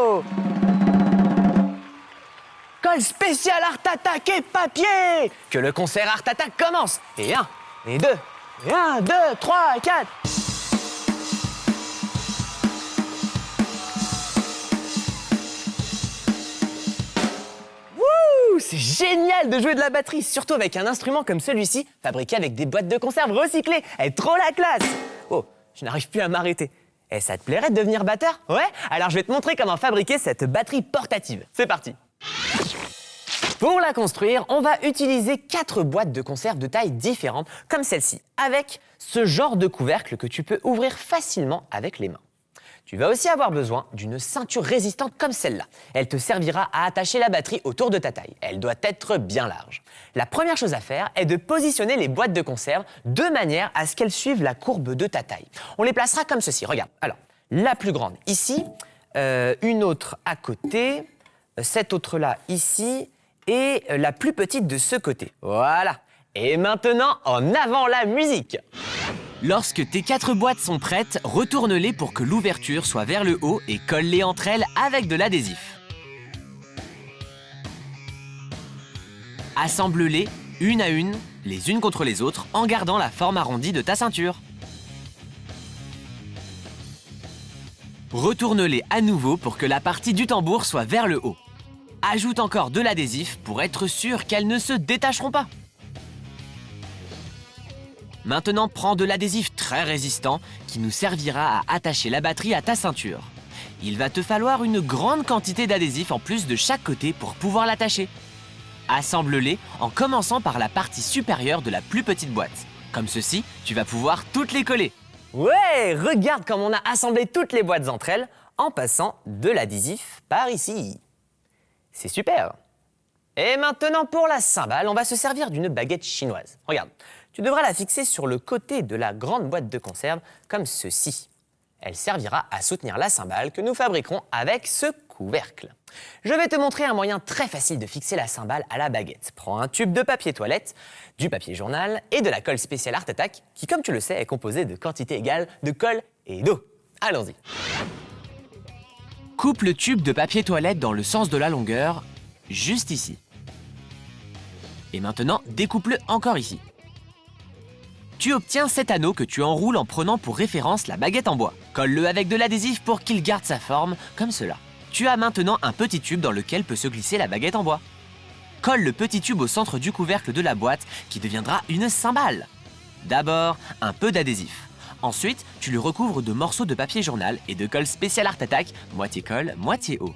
Go! Colle spéciale Art Attack et papier! Que le concert Art Attack commence! Et 1, et 2, et 1, 2, 3, 4. Wouh! C'est génial de jouer de la batterie, surtout avec un instrument comme celui-ci, fabriqué avec des boîtes de conserve recyclées. Elle est trop la classe! Oh, je n'arrive plus à m'arrêter. Et ça te plairait de devenir batteur? Ouais? Alors je vais te montrer comment fabriquer cette batterie portative. C'est parti! Pour la construire, on va utiliser 4 boîtes de conserve de taille différentes, comme celle-ci, avec ce genre de couvercle que tu peux ouvrir facilement avec les mains. Tu vas aussi avoir besoin d'une ceinture résistante comme celle-là. Elle te servira à attacher la batterie autour de ta taille. Elle doit être bien large. La première chose à faire est de positionner les boîtes de conserve de manière à ce qu'elles suivent la courbe de ta taille. On les placera comme ceci. Regarde. Alors, la plus grande ici, une autre à côté, cette autre-là ici, et la plus petite de ce côté. Voilà. Et maintenant, en avant la musique! Lorsque tes 4 boîtes sont prêtes, retourne-les pour que l'ouverture soit vers le haut et colle-les entre elles avec de l'adhésif. Assemble-les une à une, les unes contre les autres, en gardant la forme arrondie de ta ceinture. Retourne-les à nouveau pour que la partie du tambour soit vers le haut. Ajoute encore de l'adhésif pour être sûr qu'elles ne se détacheront pas. Maintenant, prends de l'adhésif très résistant qui nous servira à attacher la batterie à ta ceinture. Il va te falloir une grande quantité d'adhésif en plus de chaque côté pour pouvoir l'attacher. Assemble-les en commençant par la partie supérieure de la plus petite boîte. Comme ceci, tu vas pouvoir toutes les coller. Ouais, regarde comme on a assemblé toutes les boîtes entre elles en passant de l'adhésif par ici. C'est super! Et maintenant, pour la cymbale, on va se servir d'une baguette chinoise. Regarde, tu devras la fixer sur le côté de la grande boîte de conserve, comme ceci. Elle servira à soutenir la cymbale que nous fabriquerons avec ce couvercle. Je vais te montrer un moyen très facile de fixer la cymbale à la baguette. Prends un tube de papier toilette, du papier journal et de la colle spéciale Art Attack, qui, comme tu le sais, est composée de quantités égales de colle et d'eau. Allons-y! Coupe le tube de papier toilette dans le sens de la longueur, juste ici. Et maintenant, découpe-le encore ici. Tu obtiens cet anneau que tu enroules en prenant pour référence la baguette en bois. Colle-le avec de l'adhésif pour qu'il garde sa forme, comme cela. Tu as maintenant un petit tube dans lequel peut se glisser la baguette en bois. Colle le petit tube au centre du couvercle de la boîte qui deviendra une cymbale. D'abord, un peu d'adhésif. Ensuite, tu le recouvres de morceaux de papier journal et de colle spéciale Art Attack, moitié colle, moitié eau.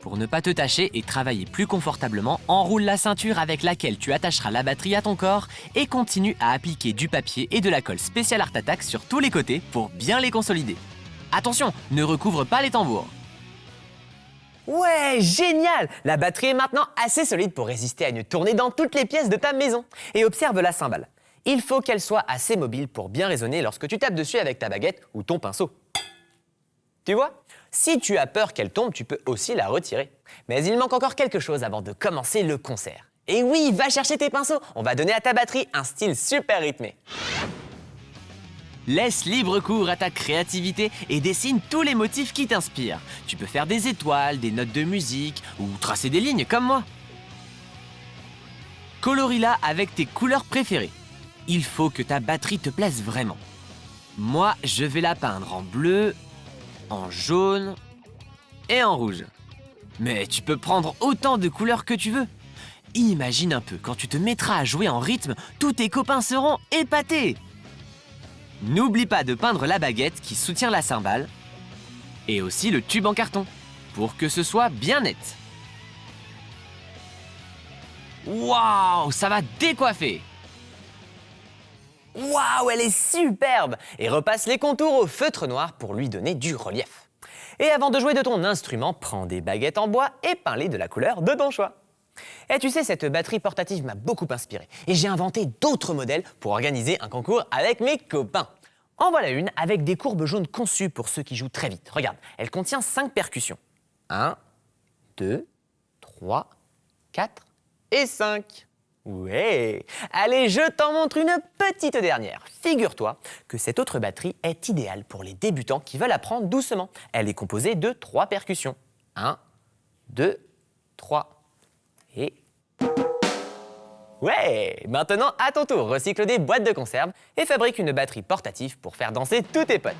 Pour ne pas te tâcher et travailler plus confortablement, enroule la ceinture avec laquelle tu attacheras la batterie à ton corps et continue à appliquer du papier et de la colle spéciale Art Attack sur tous les côtés pour bien les consolider. Attention, ne recouvre pas les tambours. Ouais, génial! La batterie est maintenant assez solide pour résister à une tournée dans toutes les pièces de ta maison. Et observe la cymbale. Il faut qu'elle soit assez mobile pour bien résonner lorsque tu tapes dessus avec ta baguette ou ton pinceau. Tu vois? Si tu as peur qu'elle tombe, tu peux aussi la retirer. Mais il manque encore quelque chose avant de commencer le concert. Et oui, va chercher tes pinceaux, on va donner à ta batterie un style super rythmé. Laisse libre cours à ta créativité et dessine tous les motifs qui t'inspirent. Tu peux faire des étoiles, des notes de musique ou tracer des lignes comme moi. Colorie-la avec tes couleurs préférées. Il faut que ta batterie te plaise vraiment. Moi, je vais la peindre en bleu, en jaune et en rouge. Mais tu peux prendre autant de couleurs que tu veux. Imagine un peu, quand tu te mettras à jouer en rythme, tous tes copains seront épatés. N'oublie pas de peindre la baguette qui soutient la cymbale et aussi le tube en carton pour que ce soit bien net. Waouh, ça va décoiffer! Waouh, elle est superbe! Et repasse les contours au feutre noir pour lui donner du relief. Et avant de jouer de ton instrument, prends des baguettes en bois et peins-les de la couleur de ton choix. Et tu sais, cette batterie portative m'a beaucoup inspiré. Et j'ai inventé d'autres modèles pour organiser un concours avec mes copains. En voilà une avec des courbes jaunes conçues pour ceux qui jouent très vite. Regarde, elle contient 5 percussions. 1, 2, 3, 4 et 5. Ouais! Allez, je t'en montre une petite dernière. Figure-toi que cette autre batterie est idéale pour les débutants qui veulent apprendre doucement. Elle est composée de 3 percussions. 1, 2, 3. Et... Ouais! Maintenant, à ton tour, recycle des boîtes de conserve et fabrique une batterie portative pour faire danser tous tes potes.